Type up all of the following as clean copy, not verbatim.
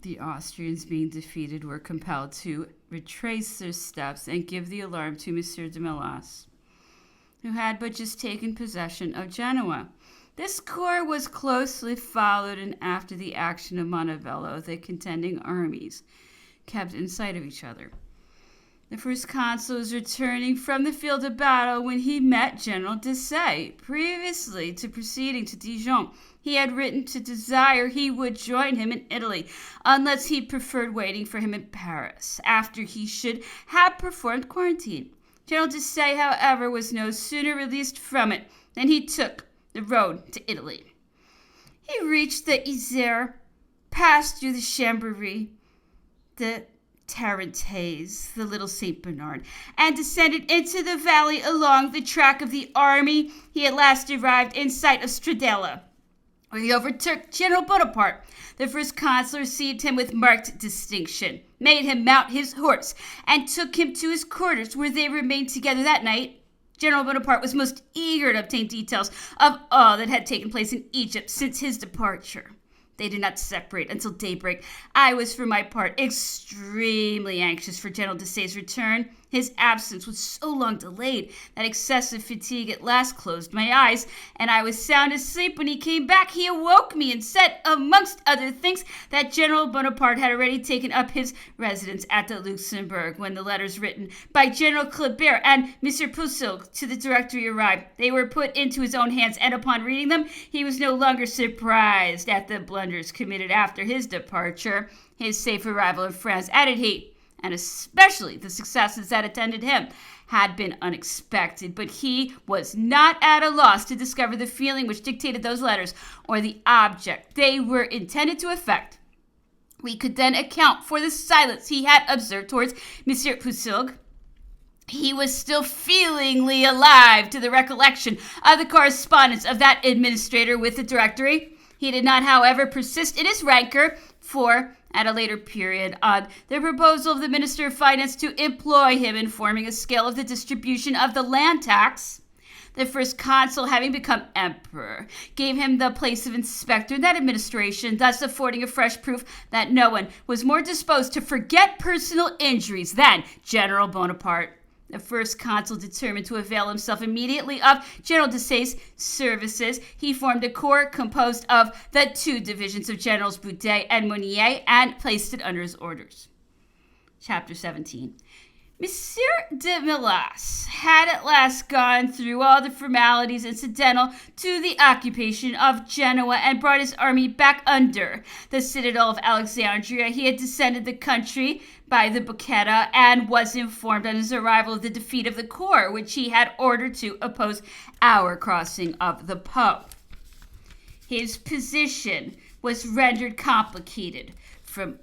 The Austrians, being defeated, were compelled to retrace their steps and give the alarm to Monsieur de Melas, who had but just taken possession of Genoa. This corps was closely followed, and after the action of Montevello, the contending armies kept in sight of each other. The first consul was returning from the field of battle when he met General Desaix. Previously to proceeding to Dijon, he had written to desire he would join him in Italy, unless he preferred waiting for him in Paris, after he should have performed quarantine. General Desaix, however, was no sooner released from it than he took the road to Italy. He reached the Isère, passed through the Chambéry, the Tarentaise, the Little St. Bernard, and descended into the valley along the track of the army. He at last arrived in sight of Stradella, where he overtook General Bonaparte. The first consul received him with marked distinction, made him mount his horse, and took him to his quarters, where they remained together that night. General Bonaparte was most eager to obtain details of all that had taken place in Egypt since his departure. They did not separate until daybreak. I was, for my part, extremely anxious for General Desaix's return. His absence was so long delayed that excessive fatigue at last closed my eyes, and I was sound asleep when he came back. He awoke me and said, amongst other things, that General Bonaparte had already taken up his residence at the Luxembourg. When the letters written by General Kleber and M. Poussil to the Directory arrived, they were put into his own hands, and upon reading them, he was no longer surprised at the blunders committed after his departure. His safe arrival in France, added he, and especially the successes that attended him, had been unexpected, but he was not at a loss to discover the feeling which dictated those letters, or the object they were intended to effect. We could then account for the silence he had observed towards M. Poussil. He was still feelingly alive to the recollection of the correspondence of that administrator with the Directory. He did not, however, persist in his rancor, for at a later period, on the proposal of the Minister of Finance to employ him in forming a scale of the distribution of the land tax, the first consul, having become emperor, gave him the place of inspector in that administration, thus affording a fresh proof that no one was more disposed to forget personal injuries than General Bonaparte. The first consul determined to avail himself immediately of General Desaix's services. He formed a corps composed of the two divisions of Generals Boudet and Monnier and placed it under his orders. Chapter 17. Monsieur de Melas had at last gone through all the formalities incidental to the occupation of Genoa and brought his army back under the citadel of Alexandria. He had descended the country by the Boqueta and was informed on his arrival of the defeat of the corps, which he had ordered to oppose our crossing of the Po. His position was rendered complicated from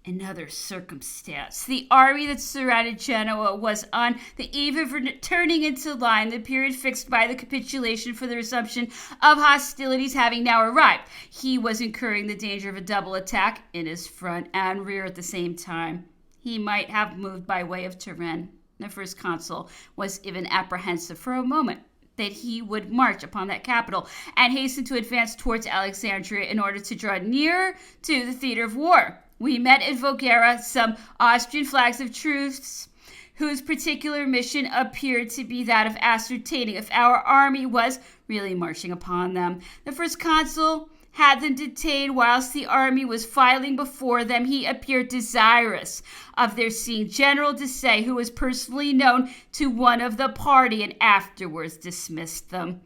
another circumstance. The army that surrounded Genoa was on the eve of turning into line, the period fixed by the capitulation for the resumption of hostilities having now arrived. He was incurring the danger of a double attack in his front and rear at the same time. He might have moved by way of Turin. The first consul was even apprehensive for a moment that he would march upon that capital and hasten to advance towards Alexandria in order to draw nearer to the theater of war. We met at Voghera some Austrian flags of truce, whose particular mission appeared to be that of ascertaining if our army was really marching upon them. The first consul had them detained whilst the army was filing before them. He appeared desirous of their seeing General Desaix, who was personally known to one of the party, and afterwards dismissed them.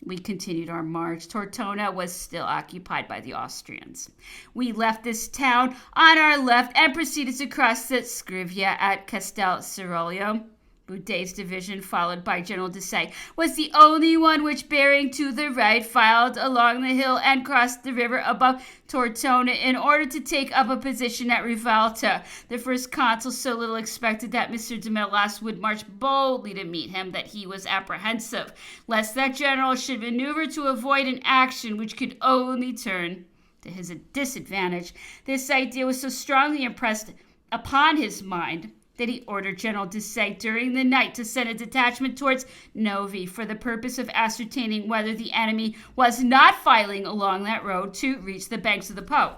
We continued our march. Tortona was still occupied by the Austrians. We left this town on our left and proceeded to cross the Scrivia at Castel Cerullo. Boudet's division, followed by General Desaix, was the only one which, bearing to the right, filed along the hill and crossed the river above Tortona in order to take up a position at Rivalta. The first consul so little expected that Mr. de Melas would march boldly to meet him that he was apprehensive lest that general should maneuver to avoid an action which could only turn to his disadvantage. This idea was so strongly impressed upon his mind that he ordered General Desaix during the night to send a detachment towards Novi for the purpose of ascertaining whether the enemy was not filing along that road to reach the banks of the Po.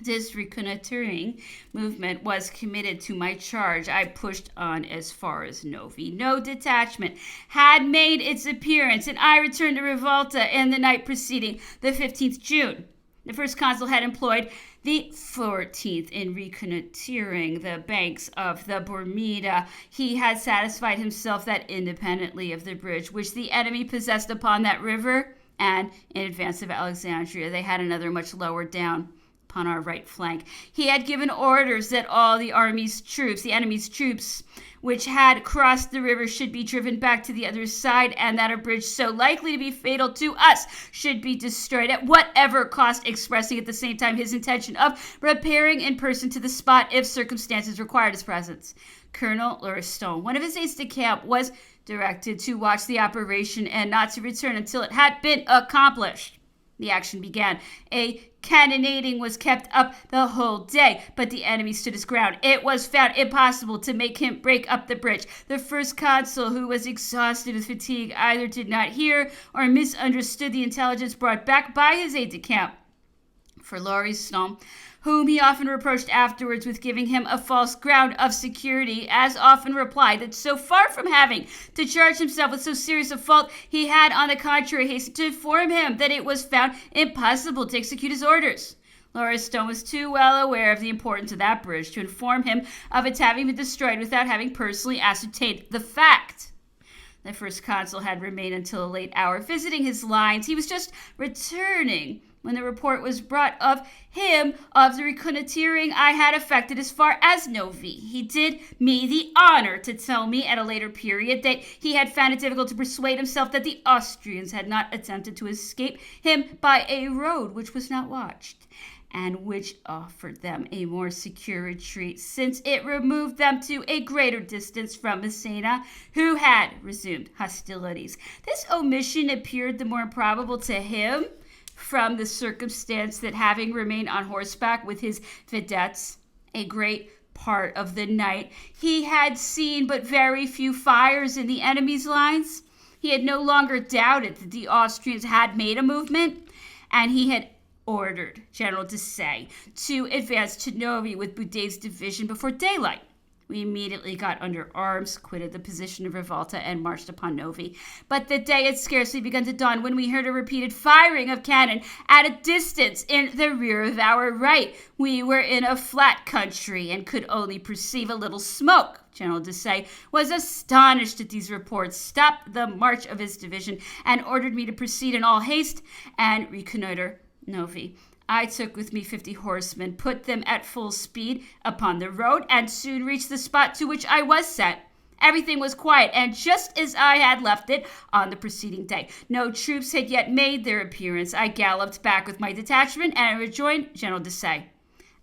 This reconnoitering movement was committed to my charge. I pushed on as far as Novi. No detachment had made its appearance, and I returned to Rivalta in the night preceding the 15th June. The first consul had employed the 14th in reconnoitering the banks of the Bormida. He had satisfied himself that independently of the bridge which the enemy possessed upon that river, and in advance of Alexandria, they had another much lower down upon our right flank. He had given orders that all the enemy's troops, which had crossed the river, should be driven back to the other side, and that a bridge so likely to be fatal to us should be destroyed at whatever cost, expressing at the same time his intention of repairing in person to the spot if circumstances required his presence. Colonel Lauriston, one of his aides-de-camp, was directed to watch the operation and not to return until it had been accomplished. The action began. A cannonading was kept up the whole day, but the enemy stood his ground. It was found impossible to make him break up the bridge. The first consul, who was exhausted with fatigue, either did not hear or misunderstood the intelligence brought back by his aide-de-camp. For Lauriston, whom he often reproached afterwards with giving him a false ground of security, as often replied that so far from having to charge himself with so serious a fault, he had, on the contrary, hastened to inform him that it was found impossible to execute his orders. Lauriston was too well aware of the importance of that bridge to inform him of its having been destroyed without having personally ascertained the fact. The first consul had remained until a late hour visiting his lines. He was just returning when the report was brought of him of the reconnoitering I had effected as far as Novi. He did me the honor to tell me at a later period that he had found it difficult to persuade himself that the Austrians had not attempted to escape him by a road which was not watched, and which offered them a more secure retreat, since it removed them to a greater distance from Messina, who had resumed hostilities. This omission appeared the more improbable to him from the circumstance that, having remained on horseback with his vedettes a great part of the night, he had seen but very few fires in the enemy's lines. He had no longer doubted that the Austrians had made a movement, and he had ordered General Desaix to advance to Novi with Boudet's division before daylight. We immediately got under arms, quitted the position of Rivalta, and marched upon Novi. But the day had scarcely begun to dawn when we heard a repeated firing of cannon at a distance in the rear of our right. We were in a flat country and could only perceive a little smoke. General Desaix was astonished at these reports, stopped the march of his division, and ordered me to proceed in all haste and reconnoiter Novi. I took with me 50 horsemen, put them at full speed upon the road, and soon reached the spot to which I was sent. Everything was quiet, and just as I had left it on the preceding day. No troops had yet made their appearance. I galloped back with my detachment and rejoined General Desaix.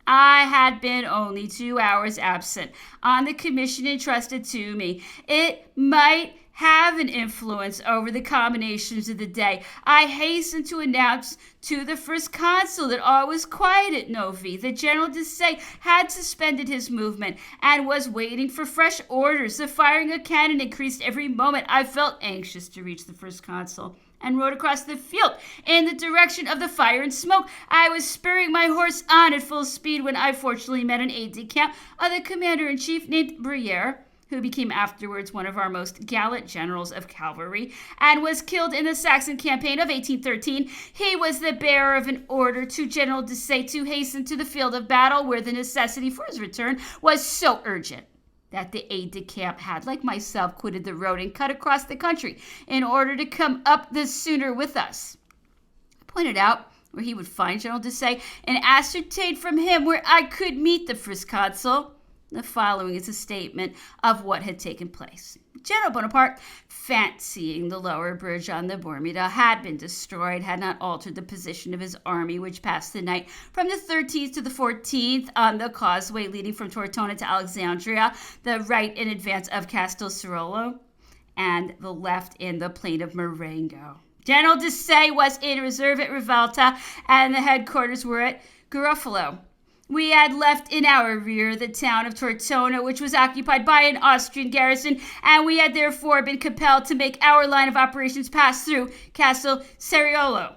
I had been only 2 hours absent on the commission entrusted to me. It might have an influence over the combinations of the day. I hastened to announce to the first consul that all was quiet at Novi, that General Desaix had suspended his movement and was waiting for fresh orders. The firing of cannon increased every moment. I felt anxious to reach the first consul and rode across the field in the direction of the fire and smoke. I was spurring my horse on at full speed when I fortunately met an aide-de-camp of the commander-in-chief named Briere, who became afterwards one of our most gallant generals of cavalry, and was killed in the Saxon campaign of 1813. He was the bearer of an order to General Desaix to hasten to the field of battle, where the necessity for his return was so urgent that the aide-de-camp had, like myself, quitted the road and cut across the country in order to come up the sooner with us. I pointed out where he would find General Desaix and ascertained from him where I could meet the first consul. The following is a statement of what had taken place. General Bonaparte, fancying the lower bridge on the Bormida had been destroyed, had not altered the position of his army, which passed the night from the 13th to the 14th on the causeway leading from Tortona to Alexandria, the right in advance of Castelcerolo, and the left in the plain of Marengo. General Desaix was in reserve at Rivalta, and the headquarters were at Garofalo. We had left in our rear the town of Tortona, which was occupied by an Austrian garrison, and we had therefore been compelled to make our line of operations pass through Castelcerolo.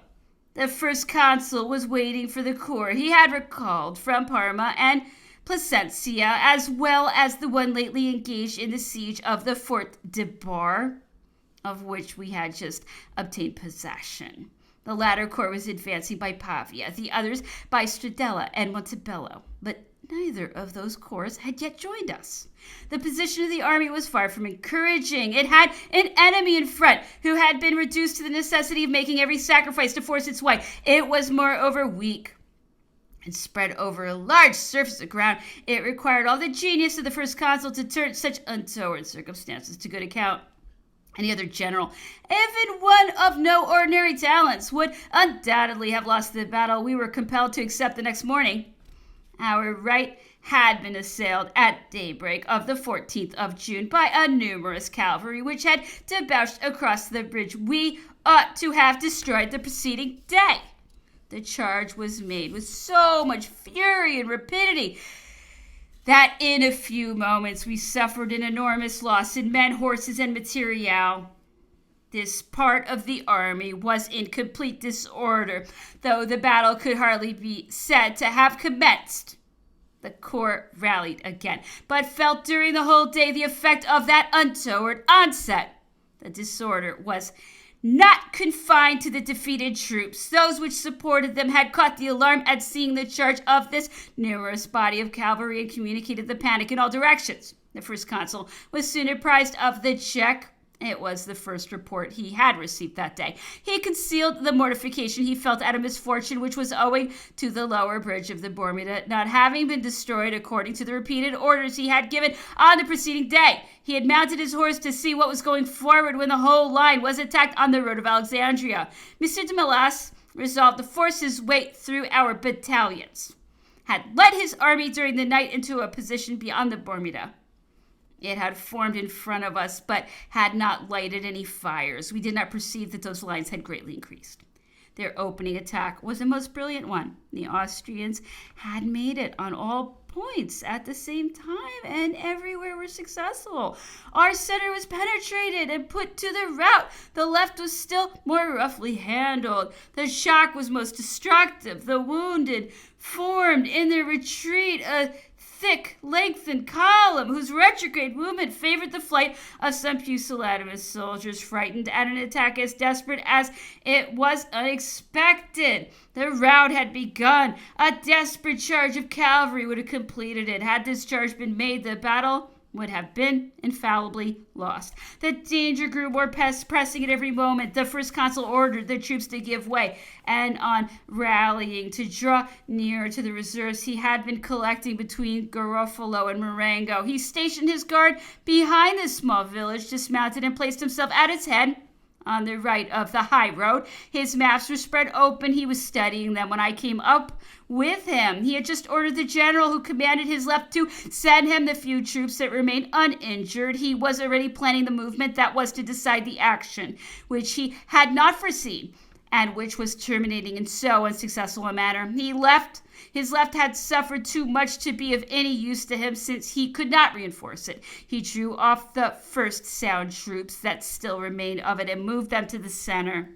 The first consul was waiting for the corps he had recalled from Parma and Placentia, as well as the one lately engaged in the siege of the Fort de Bar, of which we had just obtained possession. The latter corps was advancing by Pavia, the others by Stradella and Montebello, but neither of those corps had yet joined us. The position of the army was far from encouraging. It had an enemy in front who had been reduced to the necessity of making every sacrifice to force its way. It was moreover weak and spread over a large surface of ground. It required all the genius of the first consul to turn such untoward circumstances to good account. Any other general, even one of no ordinary talents, would undoubtedly have lost the battle we were compelled to accept the next morning. Our right had been assailed at daybreak of the 14th of June by a numerous cavalry which had debouched across the bridge we ought to have destroyed the preceding day. The charge was made with so much fury and rapidity that in a few moments we suffered an enormous loss in men, horses, and material. This part of the army was in complete disorder, though the battle could hardly be said to have commenced. The corps rallied again, but felt during the whole day the effect of that untoward onset. The disorder was not confined to the defeated troops. Those which supported them had caught the alarm at seeing the charge of this numerous body of cavalry and communicated the panic in all directions. The first consul was soon apprised of the check. It was the first report he had received that day. He concealed the mortification he felt at a misfortune which was owing to the lower bridge of the Bormida not having been destroyed according to the repeated orders he had given on the preceding day. He had mounted his horse to see what was going forward when the whole line was attacked on the road of Alexandria. M. de Melas resolved to force his way through our battalions, had led his army during the night into a position beyond the Bormida. It had formed in front of us, but had not lighted any fires. We did not perceive that those lines had greatly increased. Their opening attack was a most brilliant one. The Austrians had made it on all points at the same time, and everywhere were successful. Our center was penetrated and put to the rout. The left was still more roughly handled. The shock was most destructive. The wounded formed in their retreat a thick, lengthened column whose retrograde movement favored the flight of some pusillanimous soldiers frightened at an attack as desperate as it was unexpected. The rout had begun. A desperate charge of cavalry would have completed it. Had this charge been made, the battle would have been infallibly lost. The danger grew more pressing at every moment. The first consul ordered the troops to give way, and on rallying to draw nearer to the reserves he had been collecting between Garofalo and Marengo, he stationed his guard behind the small village, dismounted, and placed himself at its head on the right of the high road. His maps were spread open. He was studying them when I came up with him. He had just ordered the general who commanded his left to send him the few troops that remained uninjured. He was already planning the movement that was to decide the action, which he had not foreseen, and which was terminating in so unsuccessful a manner. His left had suffered too much to be of any use to him, since he could not reinforce it. He drew off the first sound troops that still remained of it and moved them to the center.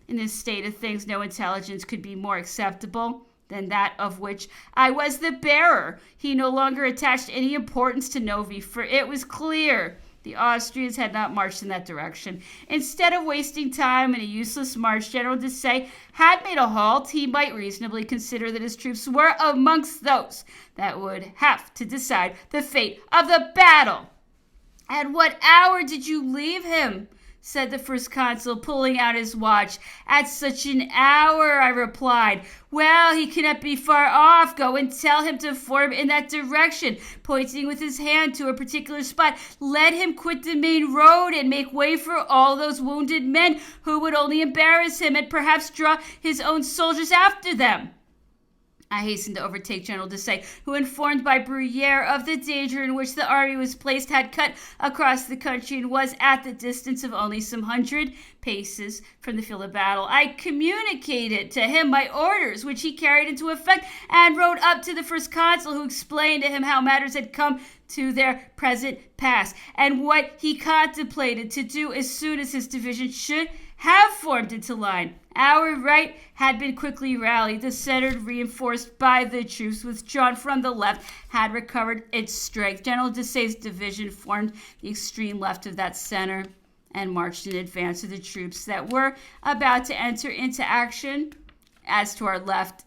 In this state of things, no intelligence could be more acceptable than that of which I was the bearer. He no longer attached any importance to Novi, for it was clear the Austrians had not marched in that direction. Instead of wasting time in a useless march, General Desaix had made a halt. He might reasonably consider that his troops were amongst those that would have to decide the fate of the battle. "At what hour did you leave him?" said the first consul, pulling out his watch. "At such an hour," I replied. "Well, he cannot be far off. Go and tell him to form in that direction," pointing with his hand to a particular spot. "Let him quit the main road and make way for all those wounded men who would only embarrass him, and perhaps draw his own soldiers after them." I hastened to overtake General Desaix, who, informed by Bruyere of the danger in which the army was placed, had cut across the country and was at the distance of only some 100 paces from the field of battle. I communicated to him my orders, which he carried into effect, and rode up to the first consul, who explained to him how matters had come to their present pass, and what he contemplated to do as soon as his division should have formed into line. Our right had been quickly rallied. The center, reinforced by the troops withdrawn from the left, had recovered its strength. General Desaix's division formed the extreme left of that center and marched in advance of the troops that were about to enter into action. As to our left,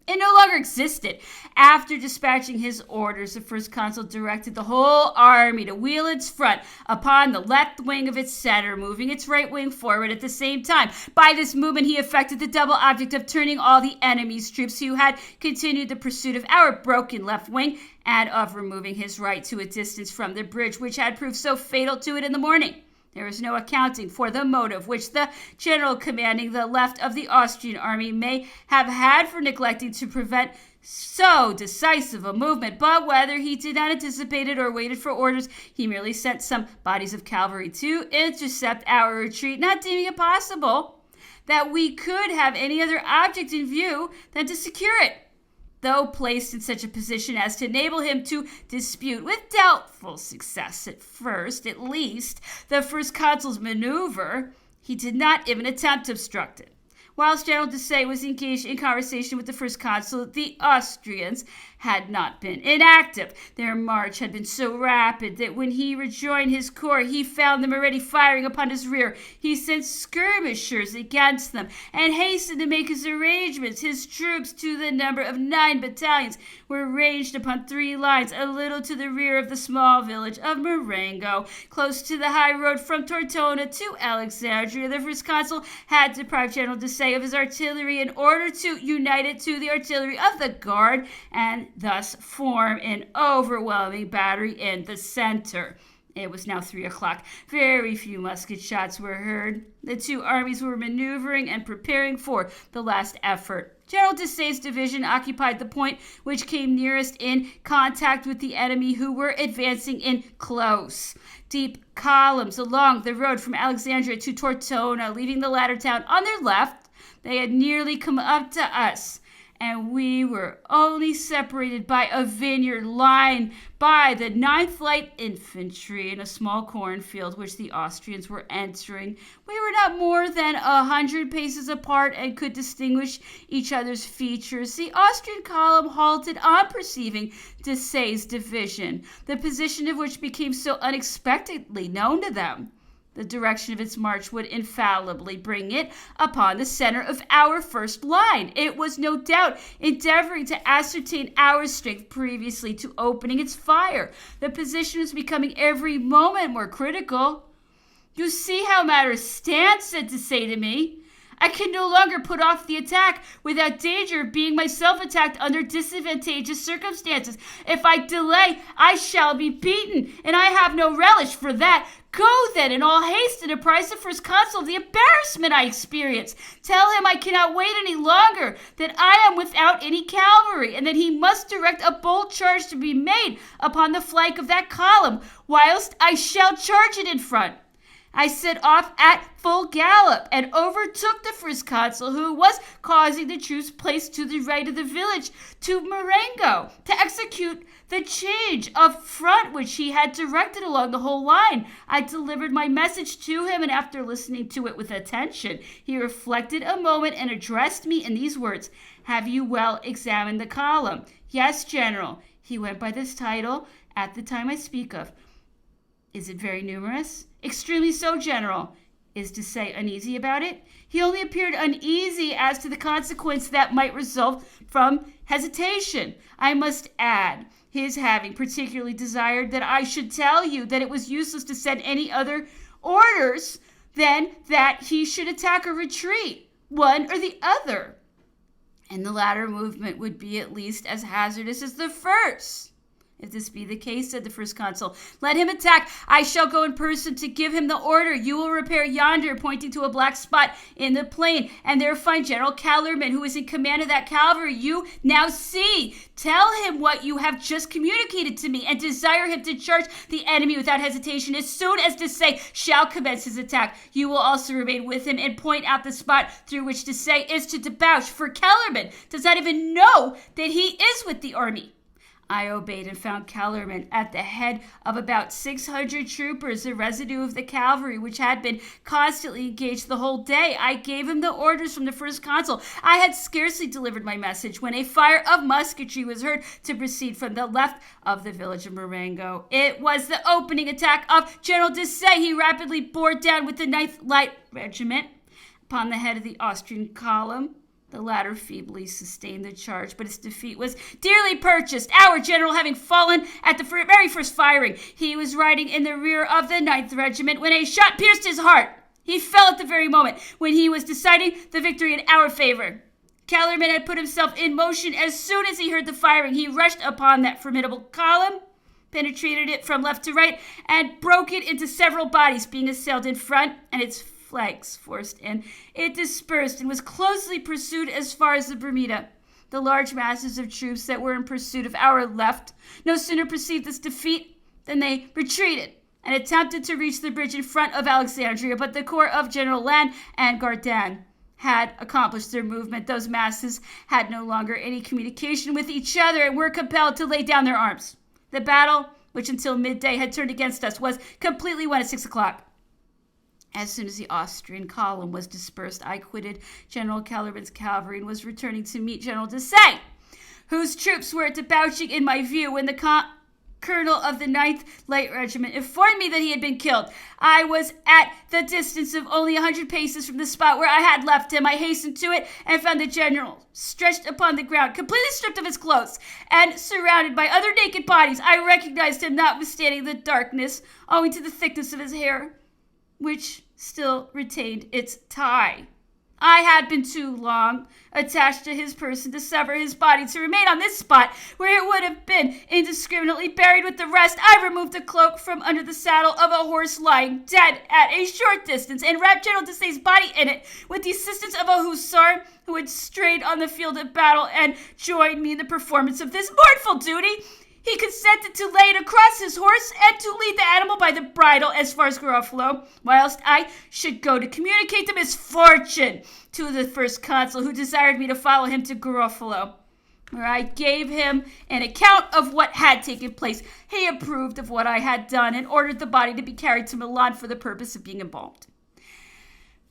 it no longer existed. After dispatching his orders, the first consul directed the whole army to wheel its front upon the left wing of its center, moving its right wing forward at the same time. By this movement, he effected the double object of turning all the enemy's troops who had continued the pursuit of our broken left wing, and of removing his right to a distance from the bridge which had proved so fatal to it in the morning. There is no accounting for the motive which the general commanding the left of the Austrian army may have had for neglecting to prevent so decisive a movement, but whether he did not anticipate it or waited for orders, he merely sent some bodies of cavalry to intercept our retreat, not deeming it possible that we could have any other object in view than to secure it. Though placed in such a position as to enable him to dispute with doubtful success at first, at least, the first consul's maneuver, he did not even attempt to obstruct it. Whilst General Desaix was engaged in conversation with the first consul, the Austrians had not been inactive. Their march had been so rapid that when he rejoined his corps, he found them already firing upon his rear. He sent skirmishers against them and hastened to make his arrangements. His troops, to the number of 9 battalions, were ranged upon 3 lines, a little to the rear of the small village of Marengo, close to the high road from Tortona to Alexandria. The first consul had deprived General Desaix of his artillery in order to unite it to the artillery of the guard and thus form an overwhelming battery in the center. It was now 3 o'clock. Very few musket shots were heard. The two armies were maneuvering and preparing for the last effort. General Desaix's division occupied the point which came nearest in contact with the enemy, who were advancing in close, deep columns along the road from Alexandria to Tortona, leaving the latter town on their left. They had nearly come up to us, and we were only separated by a vineyard lined by the 9th Light Infantry in a small cornfield which the Austrians were entering. We were not more than 100 paces apart and could distinguish each other's features. The Austrian column halted on perceiving Desaix's division, the position of which became so unexpectedly known to them. The direction of its march would infallibly bring it upon the center of our first line. It was no doubt endeavoring to ascertain our strength previously to opening its fire. The position was becoming every moment more critical. "You see how matters stand," said Desaix to me. "I can no longer put off the attack without danger of being myself attacked under disadvantageous circumstances. If I delay, I shall be beaten, and I have no relish for that. Go, then, in all haste, and apprise the first consul of the embarrassment I experience. Tell him I cannot wait any longer, that I am without any cavalry, and that he must direct a bold charge to be made upon the flank of that column, whilst I shall charge it in front." I set off at full gallop and overtook the first consul, who was causing the troops placed to the right of the village to Marengo to execute the change of front which he had directed along the whole line. I delivered my message to him, and after listening to it with attention, he reflected a moment and addressed me in these words: "Have you well examined the column?" "Yes, General." He went by this title at the time I speak of. "Is it very numerous?" "Extremely so, General." "Is Desaix uneasy about it?" "He only appeared uneasy as to the consequence that might result from hesitation. I must add, his having particularly desired that I should tell you that it was useless to send any other orders than that he should attack or retreat, one or the other. And the latter movement would be at least as hazardous as the first." "If this be the case," said the first consul, "let him attack. I shall go in person to give him the order. You will repair yonder," pointing to a black spot in the plain, "and there find General Kellerman, who is in command of that cavalry you now see. Tell him what you have just communicated to me, and desire him to charge the enemy without hesitation as soon as Desaix shall commence his attack. You will also remain with him and point out the spot through which Desaix is to debouch, for Kellerman does not even know that he is with the army. I obeyed and found Kellerman at the head of about 600 troopers, a residue of the cavalry, which had been constantly engaged the whole day. I gave him the orders from the first consul. I had scarcely delivered my message when a fire of musketry was heard to proceed from the left of the village of Marengo. It was the opening attack of General Desaix. He rapidly bore down with the 9th Light Regiment upon the head of the Austrian column. The latter feebly sustained the charge, but its defeat was dearly purchased. Our general having fallen at the very first firing, he was riding in the rear of the 9th Regiment when a shot pierced his heart. He fell at the very moment when he was deciding the victory in our favor. Kellerman had put himself in motion as soon as he heard the firing. He rushed upon that formidable column, penetrated it from left to right, and broke it into several bodies, being assailed in front and its flanks forced in. It dispersed and was closely pursued as far as the Bermuda. The large masses of troops that were in pursuit of our left no sooner perceived this defeat than they retreated and attempted to reach the bridge in front of Alexandria, but the corps of General Lannes and Gardin had accomplished their movement. Those masses had no longer any communication with each other and were compelled to lay down their arms. The battle, which until midday had turned against us, was completely won at 6 o'clock. As soon as the Austrian column was dispersed, I quitted General Kellerman's cavalry and was returning to meet General Desaix, whose troops were debouching in my view when the colonel of the 9th Light Regiment informed me that he had been killed. I was at the distance of only 100 paces from the spot where I had left him. I hastened to it and found the general stretched upon the ground, completely stripped of his clothes and surrounded by other naked bodies. I recognized him, notwithstanding the darkness, owing to the thickness of his hair, which still retained its tie. I had been too long attached to his person to suffer his body to remain on this spot where it would have been indiscriminately buried with the rest. I removed a cloak from under the saddle of a horse lying dead at a short distance and wrapped General Desaix's body in it with the assistance of a hussar who had strayed on the field of battle and joined me in the performance of this mournful duty. He consented to lay it across his horse and to lead the animal by the bridle as far as Garofalo, whilst I should go to communicate the misfortune to the first consul, who desired me to follow him to Garofalo, where I gave him an account of what had taken place. He approved of what I had done and ordered the body to be carried to Milan for the purpose of being embalmed.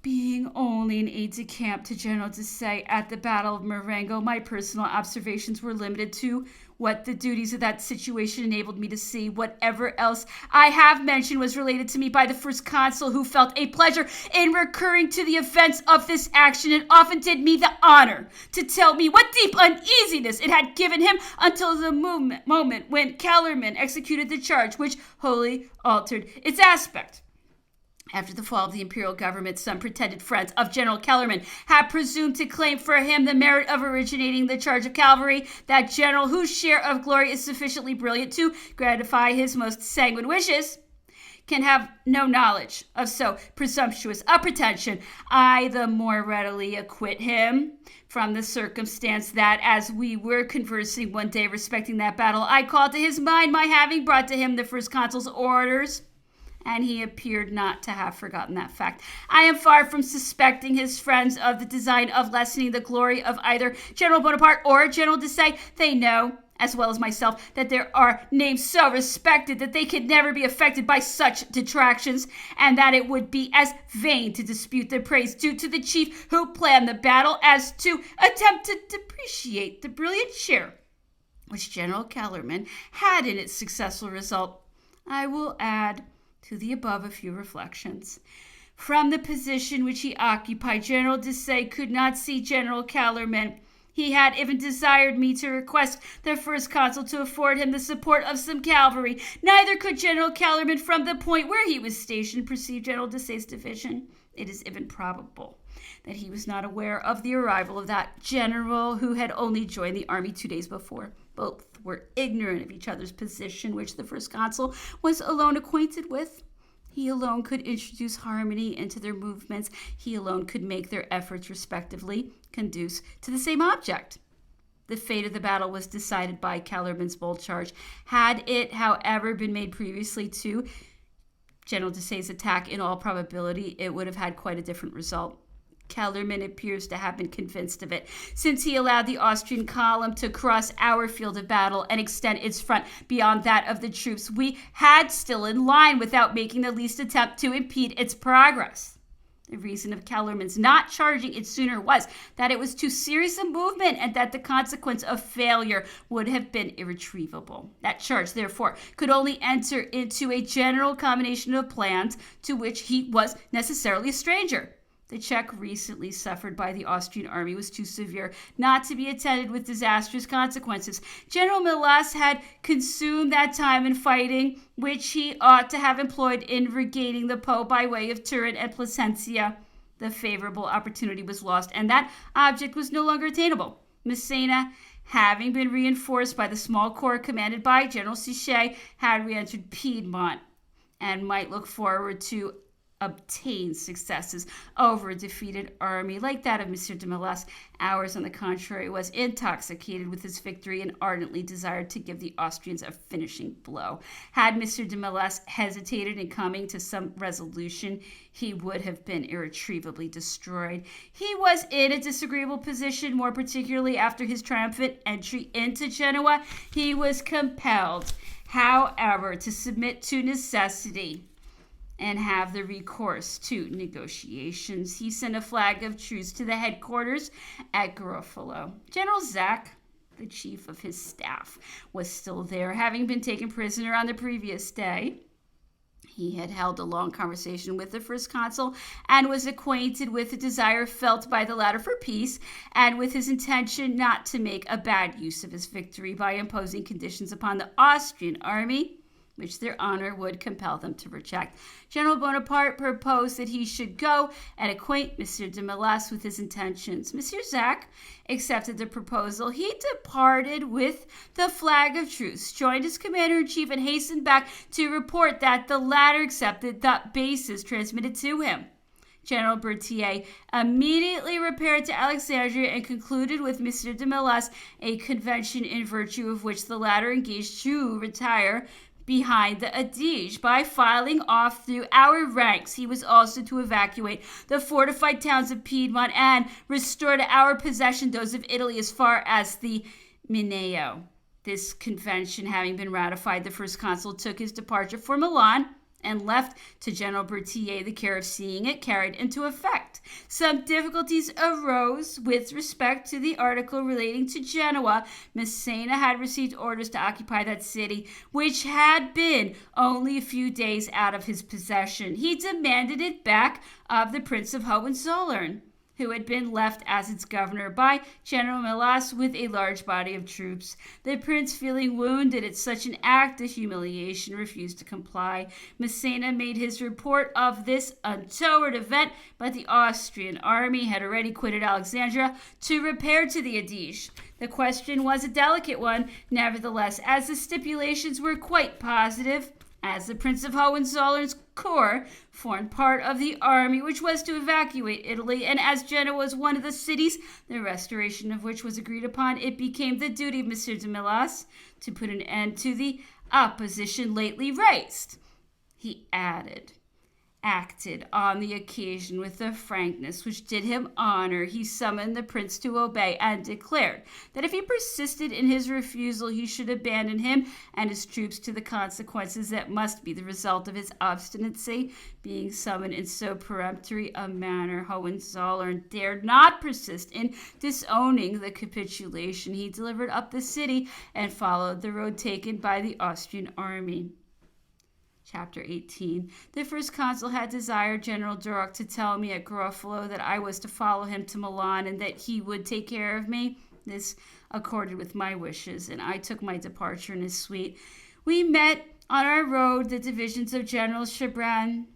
Being only an aide-de-camp to General Desaix at the Battle of Marengo, my personal observations were limited to what the duties of that situation enabled me to see. Whatever else I have mentioned was related to me by the first consul, who felt a pleasure in recurring to the events of this action and often did me the honor to tell me what deep uneasiness it had given him until the moment when Kellerman executed the charge which wholly altered its aspect. After the fall of the imperial government, some pretended friends of General Kellerman had presumed to claim for him the merit of originating the charge of cavalry. That general, whose share of glory is sufficiently brilliant to gratify his most sanguine wishes, can have no knowledge of so presumptuous a pretension. I the more readily acquit him from the circumstance that, as we were conversing one day respecting that battle, I called to his mind my having brought to him the first consul's orders, and he appeared not to have forgotten that fact. I am far from suspecting his friends of the design of lessening the glory of either General Bonaparte or General Desaix. They know, as well as myself, that there are names so respected that they could never be affected by such detractions, and that it would be as vain to dispute the praise due to the chief who planned the battle as to attempt to depreciate the brilliant share which General Kellerman had in its successful result. I will add to the above a few reflections. From the position which he occupied, General Desaix could not see General Kellerman. He had even desired me to request the first consul to afford him the support of some cavalry. Neither could General Kellerman, from the point where he was stationed, perceive General Desaix's division. It is even probable that he was not aware of the arrival of that general, who had only joined the army 2 days before. Both were ignorant of each other's position, which the first consul was alone acquainted with. He alone could introduce harmony into their movements. He alone could make their efforts respectively conduce to the same object. The fate of the battle was decided by Kellerman's bold charge. Had it, however, been made previously to General Desaix's attack, in all probability, it would have had quite a different result. Kellerman appears to have been convinced of it, since he allowed the Austrian column to cross our field of battle and extend its front beyond that of the troops we had still in line without making the least attempt to impede its progress. The reason of Kellerman's not charging it sooner was that it was too serious a movement and that the consequence of failure would have been irretrievable. That charge, therefore, could only enter into a general combination of plans to which he was necessarily a stranger. The check recently suffered by the Austrian army was too severe not to be attended with disastrous consequences. General Melas had consumed that time in fighting which he ought to have employed in regaining the Po by way of Turin and Plasencia. The favorable opportunity was lost, and that object was no longer attainable. Massena, having been reinforced by the small corps commanded by General Desaix, had re-entered Piedmont and might look forward to obtain successes over a defeated army like that of M. de Melas. Ours, on the contrary, was intoxicated with his victory and ardently desired to give the Austrians a finishing blow. Had M. de Melas hesitated in coming to some resolution, he would have been irretrievably destroyed. He was in a disagreeable position, more particularly after his triumphant entry into Genoa. He was compelled, however, to submit to necessity and have the recourse to negotiations. He sent a flag of truce to the headquarters at Garofalo. General Zach, the chief of his staff, was still there, having been taken prisoner on the previous day. He had held a long conversation with the first consul and was acquainted with the desire felt by the latter for peace and with his intention not to make a bad use of his victory by imposing conditions upon the Austrian army which their honor would compel them to reject. General Bonaparte proposed that he should go and acquaint M. de Melas with his intentions. M. Zach accepted the proposal. He departed with the flag of truce, joined his commander-in-chief, and hastened back to report that the latter accepted the bases transmitted to him. General Berthier immediately repaired to Alexandria and concluded with M. de Melas a convention in virtue of which the latter engaged to retire behind the Adige. By filing off through our ranks, he was also to evacuate the fortified towns of Piedmont and restore to our possession those of Italy as far as the Mineo. This convention having been ratified, the first consul took his departure for Milan and left to General Berthier the care of seeing it carried into effect. Some difficulties arose with respect to the article relating to Genoa. Massena had received orders to occupy that city, which had been only a few days out of his possession. He demanded it back of the Prince of Hohenzollern, who had been left as its governor by General Melas with a large body of troops. The prince, feeling wounded at such an act of humiliation, refused to comply. Massena made his report of this untoward event, but the Austrian army had already quitted Alexandria to repair to the Adige. The question was a delicate one, nevertheless, as the stipulations were quite positive. As the Prince of Hohenzollern's corps formed part of the army which was to evacuate Italy, and as Genoa was one of the cities, the restoration of which was agreed upon, it became the duty of M. de Melas to put an end to the opposition lately raised. He acted on the occasion with a frankness which did him honor. He summoned the prince to obey and declared that if he persisted in his refusal, he should abandon him and his troops to the consequences that must be the result of his obstinacy. Being summoned in so peremptory a manner, Hohenzollern dared not persist in disowning the capitulation. He delivered up the city and followed the road taken by the Austrian army. Chapter 18. The first consul had desired General Duroc to tell me at Garofalo that I was to follow him to Milan and that he would take care of me. This accorded with my wishes, and I took my departure in his suite. We met on our road the divisions of Generals Chabran,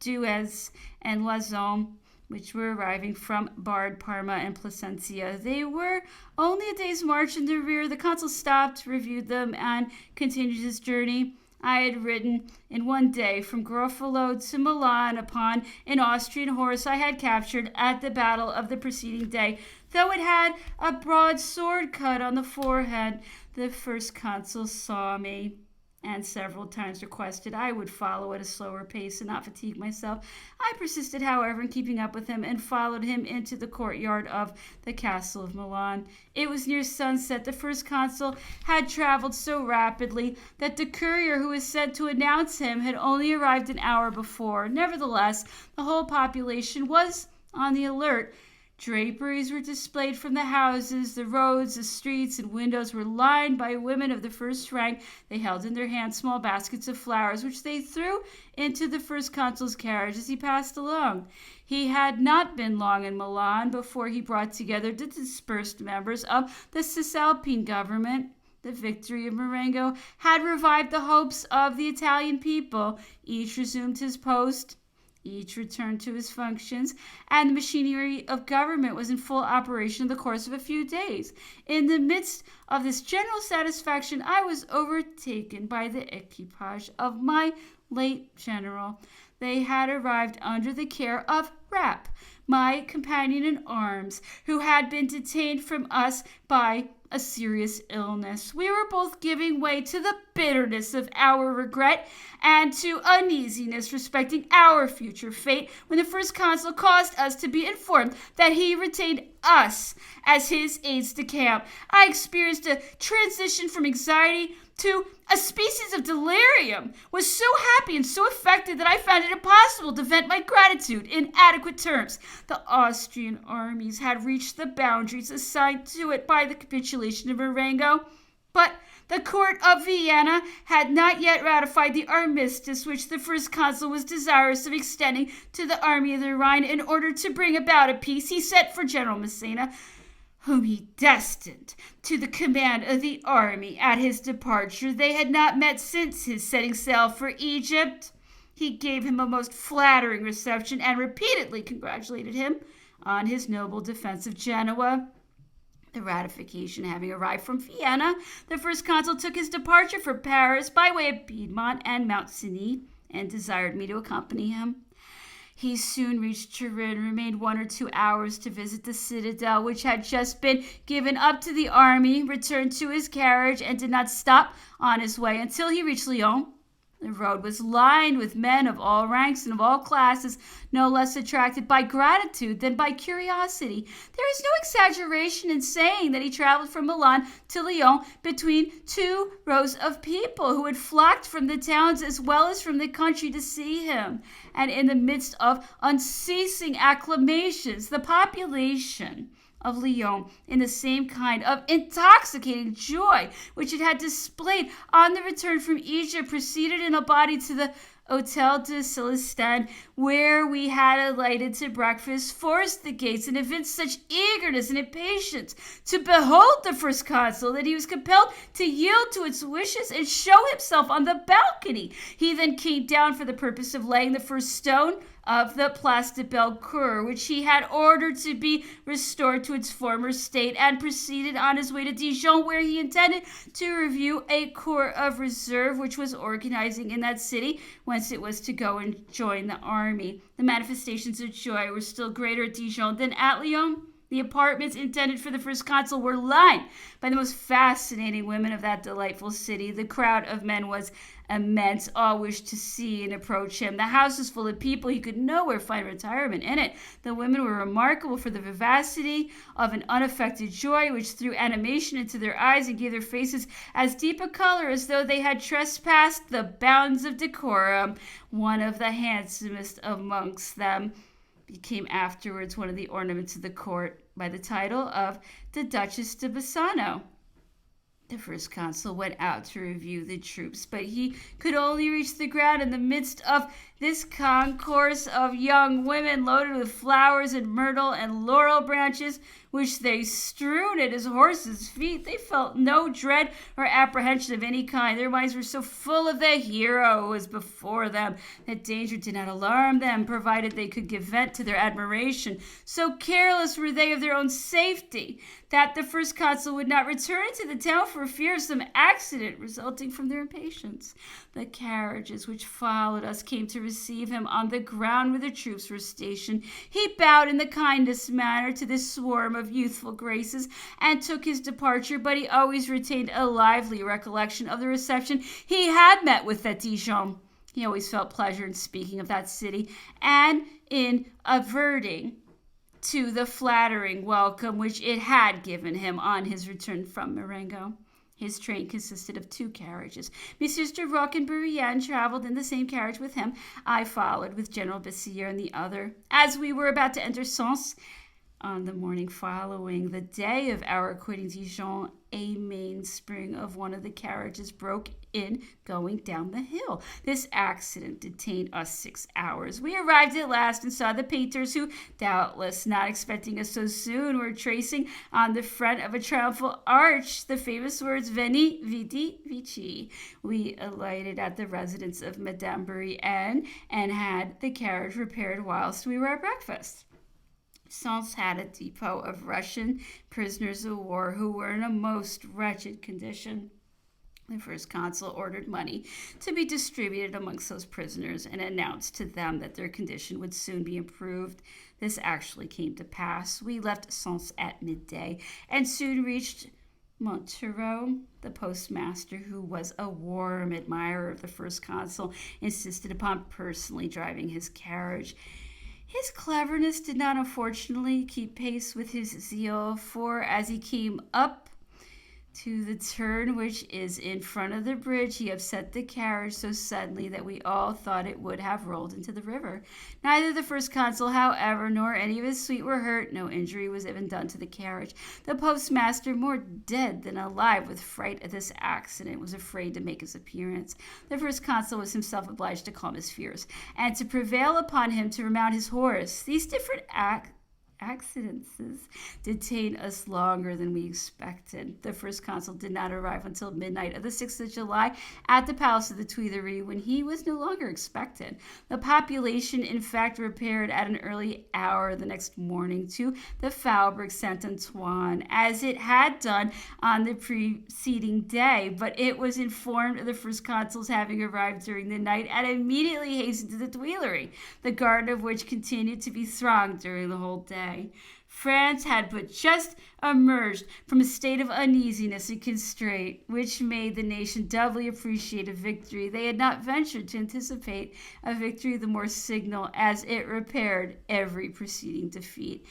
Duez, and Loison, which were arriving from Bard, Parma, and Plasencia. They were only a day's march in the rear. The consul stopped, reviewed them, and continued his journey. I had ridden in one day from Garofalo to Milan upon an Austrian horse I had captured at the battle of the preceding day, though it had a broad sword cut on the forehead. The first consul saw me and several times requested I would follow at a slower pace and not fatigue myself. I persisted, however, in keeping up with him and followed him into the courtyard of the castle of Milan. It was near sunset. The first consul had traveled so rapidly that the courier who was sent to announce him had only arrived an hour before. Nevertheless, the whole population was on the alert. Draperies were displayed from the houses, the roads, the streets, and windows were lined by women of the first rank. They held in their hands small baskets of flowers, which they threw into the first consul's carriage as he passed along. He had not been long in Milan before he brought together the dispersed members of the Cisalpine government. The victory of Marengo had revived the hopes of the Italian people. Each resumed his post. Each returned to his functions, and the machinery of government was in full operation in the course of a few days. In the midst of this general satisfaction, I was overtaken by the equipage of my late general. They had arrived under the care of Rapp, my companion in arms, who had been detained from us by a serious illness. We were both giving way to the bitterness of our regret and to uneasiness respecting our future fate when the first consul caused us to be informed that he retained us as his aides-de-camp. I experienced a transition from anxiety to a species of delirium, was so happy and so affected that I found it impossible to vent my gratitude in adequate terms. The Austrian armies had reached the boundaries assigned to it by the capitulation of Marengo, but the court of Vienna had not yet ratified the armistice which the first consul was desirous of extending to the army of the Rhine. In order to bring about a peace, he sent for General Massena, whom he destined to the command of the army. At his departure, they had not met since his setting sail for Egypt. He gave him a most flattering reception and repeatedly congratulated him on his noble defense of Genoa. The ratification having arrived from Vienna, the first consul took his departure for Paris by way of Piedmont and Mount Cenis, and desired me to accompany him. He soon reached Turin and remained 1 or 2 hours to visit the citadel, which had just been given up to the army, returned to his carriage, and did not stop on his way until he reached Lyons. The road was lined with men of all ranks and of all classes, no less attracted by gratitude than by curiosity. There is no exaggeration in saying that he traveled from Milan to Lyons between 2 rows of people who had flocked from the towns as well as from the country to see him. And in the midst of unceasing acclamations, the population of Lyons, in the same kind of intoxicating joy which it had displayed on the return from Egypt, proceeded in a body to the Hôtel de Célestin, where we had alighted to breakfast, forced the gates, and evinced such eagerness and impatience to behold the first consul that he was compelled to yield to its wishes and show himself on the balcony. He then came down for the purpose of laying the first stone of the Place de Bellecour, which he had ordered to be restored to its former state, and proceeded on his way to Dijon, where he intended to review a corps of reserve which was organizing in that city, whence it was to go and join the army. The manifestations of joy were still greater at Dijon than at Lyons. The apartments intended for the first consul were lined by the most fascinating women of that delightful city. The crowd of men was immense. All wished to see and approach him. The house was full of people. He could nowhere find retirement in it. The women were remarkable for the vivacity of an unaffected joy which threw animation into their eyes and gave their faces as deep a color as though they had trespassed the bounds of decorum. One of the handsomest amongst them became afterwards one of the ornaments of the court by the title of the Duchess de Bassano. The first consul went out to review the troops, but he could only reach the ground in the midst of this concourse of young women loaded with flowers and myrtle and laurel branches, which they strewed at his horse's feet. They felt no dread or apprehension of any kind. Their minds were so full of the hero who was before them that danger did not alarm them, provided they could give vent to their admiration. So careless were they of their own safety that the first consul would not return to the town for fear of some accident resulting from their impatience. The carriages which followed us came to receive him on the ground where the troops were stationed. He bowed in the kindest manner to this swarm of of youthful graces and took his departure, but he always retained a lively recollection of the reception he had met with at Dijon. He always felt pleasure in speaking of that city and in adverting to the flattering welcome which it had given him on his return from Marengo. His train consisted of 2 carriages. Messieurs de Roc and Bourrienne traveled in the same carriage with him. I followed with General Bessières in the other. As we were about to enter Sens, on the morning following the day of our quitting Dijon, a mainspring of one of the carriages broke in going down the hill. This accident detained us 6 hours. We arrived at last and saw the painters who, doubtless not expecting us so soon, were tracing on the front of a triumphal arch the famous words Veni, Vidi, Vici. We alighted at the residence of Madame Bourrienne and had the carriage repaired whilst we were at breakfast. Sens had a depot of Russian prisoners of war who were in a most wretched condition. The first consul ordered money to be distributed amongst those prisoners and announced to them that their condition would soon be improved. This actually came to pass. We left Sens at midday and soon reached Montereau. The postmaster, who was a warm admirer of the first consul, insisted upon personally driving his carriage. His cleverness did not, unfortunately, keep pace with his zeal, for as he came up to the turn which is in front of the bridge, he upset the carriage so suddenly that we all thought it would have rolled into the river. Neither the first consul, however, nor any of his suite were hurt. No injury was even done to the carriage. The postmaster, more dead than alive with fright at this accident, was afraid to make his appearance. The first consul was himself obliged to calm his fears, and to prevail upon him to remount his horse. These different accidents detained us longer than we expected. The first consul did not arrive until midnight of the 6th of July at the Palace of the Tuileries, when he was no longer expected. The population, in fact, repaired at an early hour the next morning to the Faubourg Saint-Antoine, as it had done on the preceding day, but it was informed of the first consul's having arrived during the night and immediately hastened to the Tuileries, the garden of which continued to be thronged during the whole day. France had but just emerged from a state of uneasiness and constraint, which made the nation doubly appreciate a victory they had not ventured to anticipate, a victory the more signal as it repaired every preceding defeat.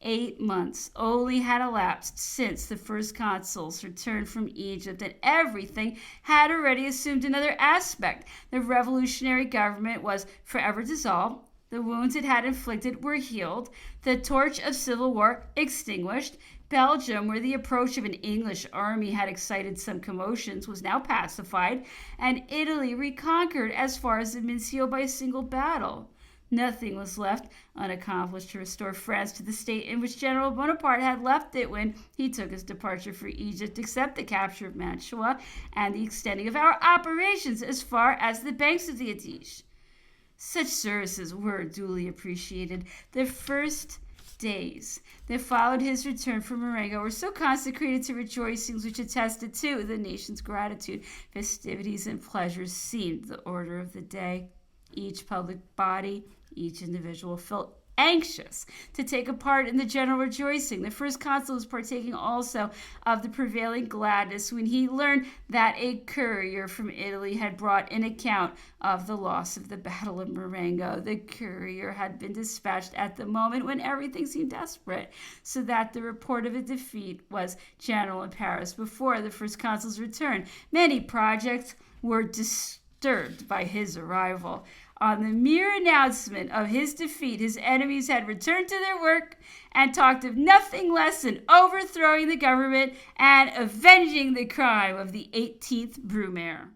8 months only had elapsed since the first consul's return from Egypt, and everything had already assumed another aspect. The revolutionary government was forever dissolved. The wounds it had inflicted were healed, the torch of civil war extinguished. Belgium, where the approach of an English army had excited some commotions, was now pacified, and Italy reconquered as far as the Mincio by a single battle. Nothing was left unaccomplished to restore France to the state in which General Bonaparte had left it when he took his departure for Egypt, except the capture of Mantua and the extending of our operations as far as the banks of the Adige. Such services were duly appreciated. The first days that followed his return from Marengo were so consecrated to rejoicings which attested to the nation's gratitude. Festivities and pleasures seemed the order of the day. Each public body, each individual felt anxious to take a part in the general rejoicing. The first consul was partaking also of the prevailing gladness when he learned that a courier from Italy had brought an account of the loss of the Battle of Marengo. The courier had been dispatched at the moment when everything seemed desperate, so that the report of a defeat was general in Paris before the first consul's return. Many projects were disturbed by his arrival. On the mere announcement of his defeat, his enemies had returned to their work and talked of nothing less than overthrowing the government and avenging the crime of the 18th Brumaire.